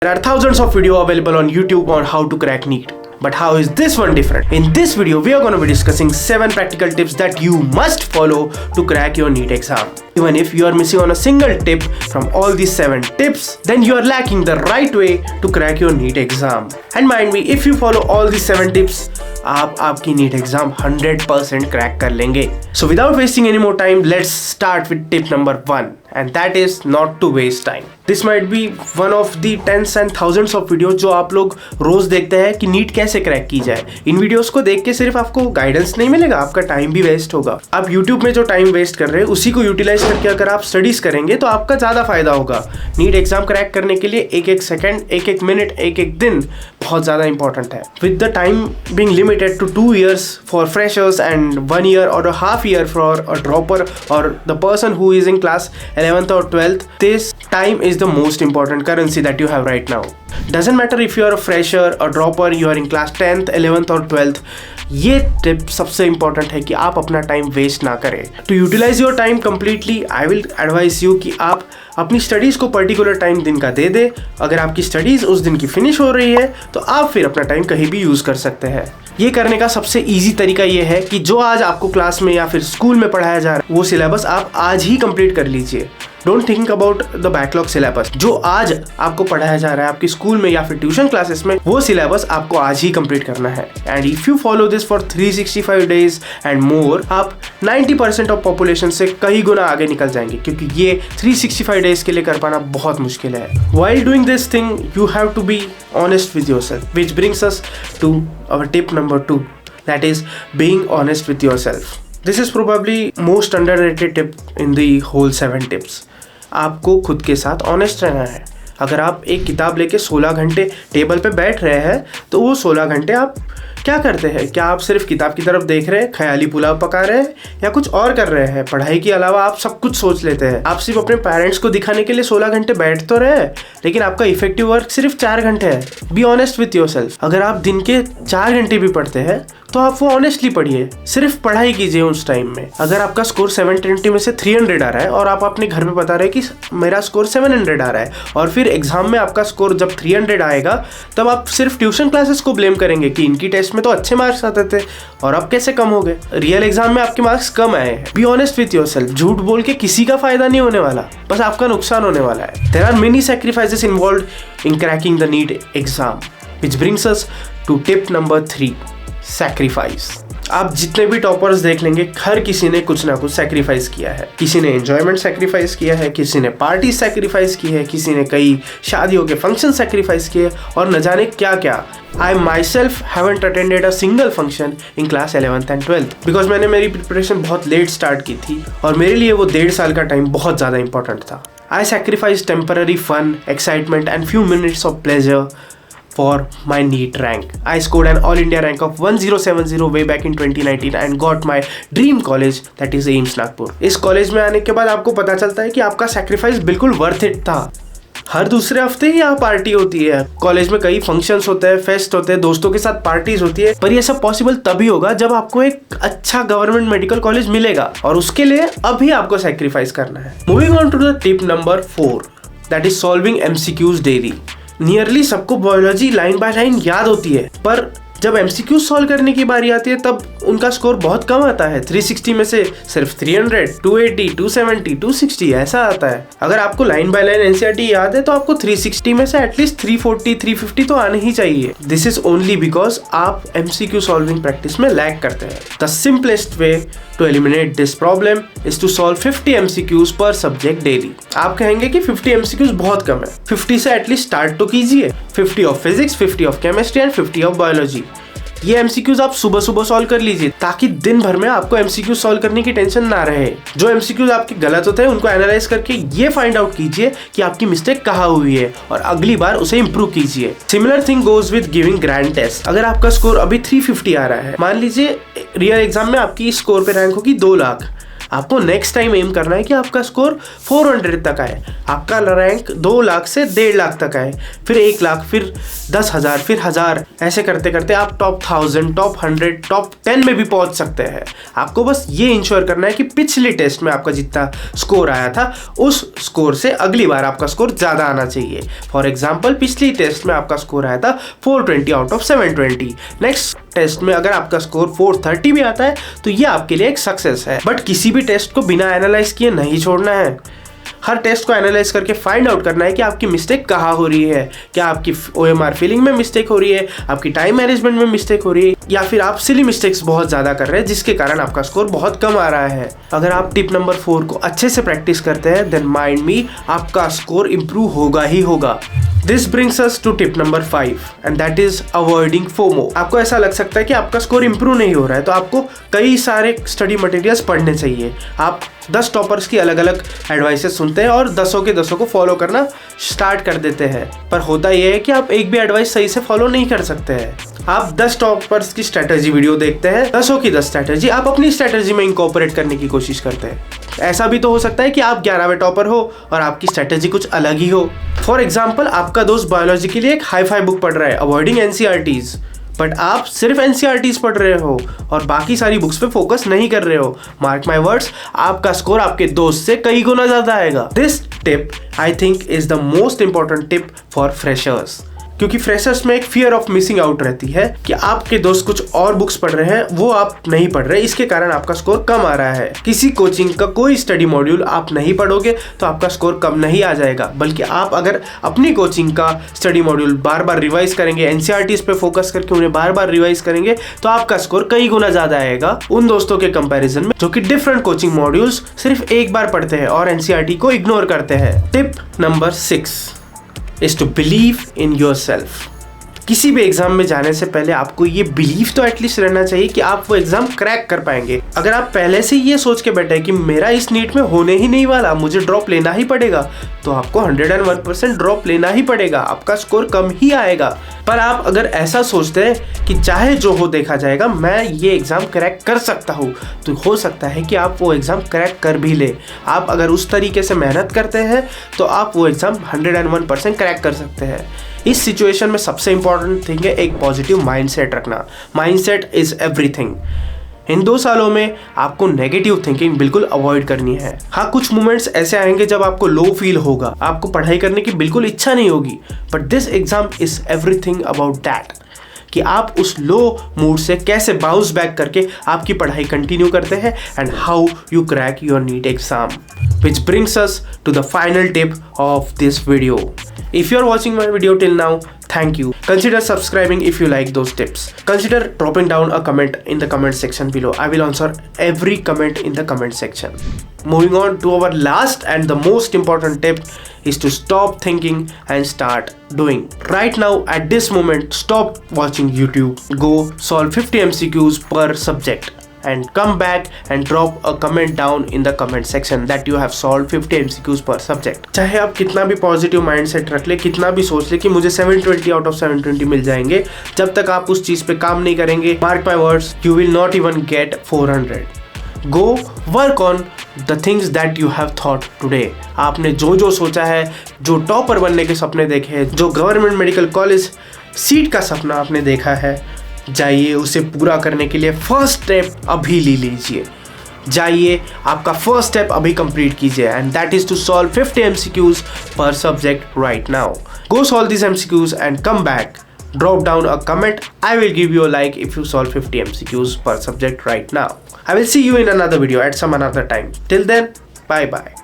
There are thousands of videos available on YouTube on how to crack NEET. But how is this one different? In this video, we are going to be discussing 7 practical tips that you must follow to crack your NEET exam. Even if you are missing on a single tip from all these 7 tips, then you are lacking the right way to crack your NEET exam. And mind me, if you follow all these 7 tips, आप आपकी NEET exam 100% crack कर लेंगे. So without wasting any more time, let's start with tip number 1. And that is not to waste time. This might be one of the tens and thousands of videos जो आप लोग रोज देखते हैं कि NEET कैसे crack की जाए. इन videos को देख के सिर्फ आपको गाइडेंस नहीं मिलेगा, आपका टाइम भी वेस्ट होगा. आप YouTube में जो टाइम वेस्ट कर रहे हैं उसी को यूटिलाइज करके अगर आप स्टडीज करेंगे तो आपका ज्यादा फायदा होगा. नीट एग्जाम क्रैक करने के लिए एक एक सेकंड, एक एक मिनट, एक एक दिन बहुत ज्यादा इंपॉर्टेंट है. With the time being limited to 2 years for freshers and 1 year or a half year for a dropper or the person who is in class 11th or 12th, this time is the most important currency that you have right now. Doesn't matter if you are a fresher, a dropper, you are in class 10th, 11th or 12th. ये tip सबसे important है कि आप अपना time waste ना करें. To utilise your time completely, I will advice you कि आप अपनी स्टडीज को पर्टिकुलर टाइम दिन का दे दे. अगर आपकी स्टडीज उस दिन की फिनिश हो रही है तो आप फिर अपना टाइम कहीं भी यूज कर सकते हैं. ये करने का सबसे इजी तरीका ये है कि जो आज आपको क्लास में या फिर स्कूल में पढ़ाया जा रहा है वो सिलेबस आप आज ही कंप्लीट कर लीजिए. Don't think about the backlog syllabus. जो आज आपको पढ़ाया जा रहा है आपकी स्कूल में या फिर ट्यूशन क्लासेस में, वो सिलेबस आपको आज ही कंप्लीट करना है. And if you follow this for 365 days and more, आप 90% ऑफ पॉपुलेशन से कई गुना आगे निकल जाएंगे, क्योंकि ये 365 days के लिए कर पाना बहुत मुश्किल है. While doing this thing, you have to be honest with yourself, which brings us to our tip number 2, that is being honest with yourself. This is probably most underrated tip in the whole 7 tips. आपको खुद के साथ honest रहना है. अगर आप एक किताब लेके 16 घंटे टेबल पे बैठ रहे हैं तो वो 16 घंटे आप क्या करते हैं? क्या आप सिर्फ किताब की तरफ देख रहे हैं, ख्याली पुलाव पका रहे हैं, या कुछ और कर रहे हैं? पढ़ाई के अलावा आप सब कुछ सोच लेते हैं. आप सिर्फ अपने पेरेंट्स को दिखाने के लिए 16 घंटे बैठ तो रहे हैं, लेकिन आपका इफेक्टिव वर्क सिर्फ 4 घंटे है. Be honest with yourself. अगर आप दिन के 4 घंटे भी पढ़ते हैं तो आप वो ऑनेस्टली पढ़िए. सिर्फ पढ़ाई कीजिए उस टाइम में. अगर आपका स्कोर 720 में से 300 आ रहा है और आप अपने घर में बता रहे हैं कि मेरा स्कोर 700 आ रहा है, और फिर एग्जाम में आपका स्कोर जब 300 आएगा तब आप सिर्फ ट्यूशन क्लासेस को ब्लेम करेंगे कि इनकी टेस्ट में तो अच्छे मार्क्स आते थे और अब कैसे कम हो गए. रियल एग्जाम में आपके मार्क्स कम आए हैं. Be honest with yourself. झूठ बोल के किसी का फायदा नहीं होने वाला, बस आपका नुकसान होने वाला है. There are many sacrifices involved in cracking the NEET exam, which brings us to tip number 3, sacrifice. आप जितने भी टॉपर्स देख लेंगे, हर किसी ने कुछ ना कुछ सैक्रिफाइस किया है. किसी ने एंजॉयमेंट सैक्रिफाइस किया है, किसी ने पार्टी सैक्रिफाइस की है, किसी ने कई शादियों के फंक्शन सैक्रिफाइस किए और न जाने क्या क्या. I myself haven't attended a single function in class 11th and 12th because मैंने मेरी प्रिपरेशन बहुत लेट स्टार्ट की थी और मेरे लिए वो 1.5 साल का टाइम बहुत ज़्यादा इंपॉर्टेंट था. I sacrificed temporary fun, excitement and few minutes of pleasure for my NEET rank. I scored an All India rank of 1070 way back in 2019 and got my dream college, that is AIIMS Nagpur. इस college में आने के बाद आपको पता चलता है कि आपका सैक्रिफाइस बिल्कुल वर्थ इट था. हर दूसरे हफ्ते ही यहाँ पार्टी होती है, कॉलेज में कई फंक्शंस होते हैं, फेस्ट होते हैं, दोस्तों के साथ पार्टीज होती है, पर ये सब पॉसिबल तभी होगा जब आपको एक अच्छा गवर्नमेंट मेडिकल कॉलेज मिलेगा, और उसके लिए अभी आपको सैक्रिफाइस करना है. Moving on to the tip number 4, that is solving MCQs daily. Nearly सबको बायोलॉजी लाइन बाय लाइन याद होती है, पर जब MCQ सॉल्व करने की बारी आती है तब उनका स्कोर बहुत कम आता है. 360 में से सिर्फ 300, 280, 270, 260 ऐसा आता है. अगर आपको लाइन बाय लाइन NCERT याद है तो आपको 360 में से एटलीस्ट 340, 350 तो आने ही चाहिए. दिस इज ओनली बिकॉज आप MCQ सॉल्विंग प्रैक्टिस में लैग करते हैं. The simplest way to eliminate this problem is to solve 50 MCQs per subject daily. आप कहेंगे कि 50 MCQs बहुत कम है. 50 से एटलीस्ट स्टार्ट तो कीजिए. 50 of physics, 50 of chemistry and 50 of biology. ये MCQs आप सुबह सुबह सॉल्व कर लीजिए ताकि दिन भर में आपको MCQ सॉल्व करने की टेंशन ना रहे. जो MCQs आपके गलत होते हैं उनको एनालाइज करके ये फाइंड आउट कीजिए कि आपकी मिस्टेक कहाँ हुई है और अगली बार उसे इम्प्रूव कीजिए. Similar thing goes with giving grand test. अगर आपका स्कोर अभी 350 आ रहा है, मान लीजिए रियल एग्जाम में आपकी स्कोर पे रैंक होगी 2 लाख, आपको नेक्स्ट टाइम एम करना है कि आपका स्कोर 400 तक आए, आपका रैंक 2 लाख से 1.5 लाख तक आए, फिर 1 लाख, फिर 10,000, फिर 1000, ऐसे करते करते आप टॉप 1000, टॉप 100, टॉप 10 में भी पहुंच सकते हैं। आपको बस ये इंश्योर करना है कि पिछले टेस्ट में आपका जितना स्कोर आया था उस स्कोर से अगली बार आपका स्कोर ज़्यादा आना चाहिए। फॉर एग्जाम्पल, पिछली टेस्ट में आपका स्कोर आया था 420 आउट ऑफ 720। नेक्स्ट टेस्ट में अगर आपका स्कोर 430 भी आता है तो ये आपके लिए एक सक्सेस है। बट किसी भी टेस्ट को बिना एनालाइज किए नहीं छोड़ना है। हर टेस्ट को एनालाइज करके फाइंड आउट करना है कि आपकी मिस्टेक कहाँ हो रही है। क्या आपकी OMR फिलिंग में मिस्टेक हो रही है, आपकी टाइम मैनेजमेंट में मिस्टेक हो रही है, या फिर आप सिली मिस्टेक्स बहुत ज़्यादा कर रहे हैं जिसके कारण आपका स्कोर बहुत कम आ रहा है। अगर आप टिप नंबर 4 को अच्छे से प्रैक्टिस करते हैं देन माइंड मी आपका स्कोर इंप्रूव होगा ही होगा। This brings us to tip number 5 and that is avoiding FOMO। आपको ऐसा लग सकता है कि आपका स्कोर इंप्रूव नहीं हो रहा है तो आपको कई सारे स्टडी मटेरियल्स पढ़ने चाहिए। आप 10 टॉपर्स की अलग अलग एडवाइसेस सुनते हैं और 10 के 10 को फॉलो करना स्टार्ट कर देते हैं, पर होता यह है कि आप एक भी एडवाइस सही से फॉलो नहीं कर सकते हैं। आप 10 टॉपर्स की स्ट्रेटेजी वीडियो देखते हैं, 10 की 10 स्ट्रेटेजी आप अपनी स्ट्रेटेजी में इंकॉर्पोरेट करने की कोशिश करते हैं। ऐसा भी तो हो सकता है कि आप 11वें टॉपर हो और आपकी स्ट्रेटेजी कुछ अलग ही हो। फॉर एग्जाम्पल, आपका दोस्त बायोलॉजी के लिए एक हाई-फाई बुक पढ़ रहा है, अवॉइडिंग NCERTs, बट आप सिर्फ NCERTs पढ़ रहे हो और बाकी सारी बुक्स पे फोकस नहीं कर रहे हो। मार्क माई वर्ड्स, आपका स्कोर आपके दोस्त से कई गुना ज्यादा आएगा। This tip I think is the most important tip for freshers, क्योंकि फ्रेशर्स में एक फियर ऑफ मिसिंग आउट रहती है कि आपके दोस्त कुछ और बुक्स पढ़ रहे हैं, वो आप नहीं पढ़ रहे, इसके कारण आपका स्कोर कम आ रहा है। किसी कोचिंग का कोई स्टडी मॉड्यूल आप नहीं पढ़ोगे तो आपका स्कोर कम नहीं आ जाएगा, बल्कि आप अगर अपनी कोचिंग का स्टडी मॉड्यूल बार बार रिवाइज करेंगे, NCERTs पे फोकस करके उन्हें बार बार रिवाइज करेंगे तो आपका स्कोर कई गुना ज्यादा आएगा उन दोस्तों के कंपैरिजन में जो कि डिफरेंट कोचिंग मॉड्यूल्स सिर्फ एक बार पढ़ते हैं और NCERT को इग्नोर करते हैं। Tip number 6 is to believe in yourself। किसी भी एग्जाम में जाने से पहले आपको ये बिलीफ तो एटलीस्ट रहना चाहिए कि आप वो एग्जाम क्रैक कर पाएंगे। अगर आप पहले से ये सोच के बैठे कि मेरा इस नीट में होने ही नहीं वाला, मुझे ड्रॉप लेना ही पड़ेगा, तो आपको 101% ड्रॉप लेना ही पड़ेगा, आपका स्कोर कम ही आएगा। पर आप अगर ऐसा सोचते हैं कि चाहे जो हो देखा जाएगा, मैं ये एग्जाम क्रैक कर सकता हूँ, तो हो सकता है कि आप वो एग्जाम क्रैक कर भी ले। आप अगर उस तरीके से मेहनत करते हैं तो आप वो एग्जाम 101% क्रैक कर सकते हैं। इस सिचुएशन में सबसे इंपॉर्टेंट थिंग है एक पॉजिटिव माइंडसेट रखना। Mindset is everything. इन 2 सालों में आपको नेगेटिव थिंकिंग बिल्कुल अवॉइड करनी है। हाँ, कुछ मोमेंट्स ऐसे आएंगे जब आपको लो फील होगा, आपको पढ़ाई करने की बिल्कुल इच्छा नहीं होगी, but this exam is everything about that, कि आप उस लो मूड से कैसे बाउंस बैक करके आपकी पढ़ाई कंटिन्यू करते हैं and how you crack your NEET exam. Which brings us to the final tip of this video. If you are watching my video till now, thank you. Consider subscribing if you like those tips. Consider dropping down a comment in the comment section below. I will answer every comment in the comment section. Moving on to our last and the most important tip is to stop thinking and start doing. Right now, at this moment, stop watching YouTube. Go solve 50 MCQs per subject. And come back and drop a comment down in the comment section that you have solved 50 MCQs per subject. चाहे आप कितना भी positive mindset रख ले, कितना भी सोच ले कि मुझे 720 आउट ऑफ 720 मिल जाएंगे, जब तक आप उस चीज पे काम नहीं करेंगे, mark my words, you will not even get 400. Go work on the things that you have thought today. आपने जो जो सोचा है, जो टॉपर बनने के सपने देखे हैं, जो गवर्नमेंट मेडिकल कॉलेज सीट का सपना आपने देखा है, जाइए उसे पूरा करने के लिए फर्स्ट स्टेप अभी ले लीजिए। जाइए, आपका फर्स्ट स्टेप अभी कंप्लीट कीजिए and that is to solve 50 MCQs per subject right now. Go solve this MCQs and come back. Drop down a comment. I will give you a like if you solve 50 MCQs per subject right now. I will see you in another video at some another time. Till then, bye bye.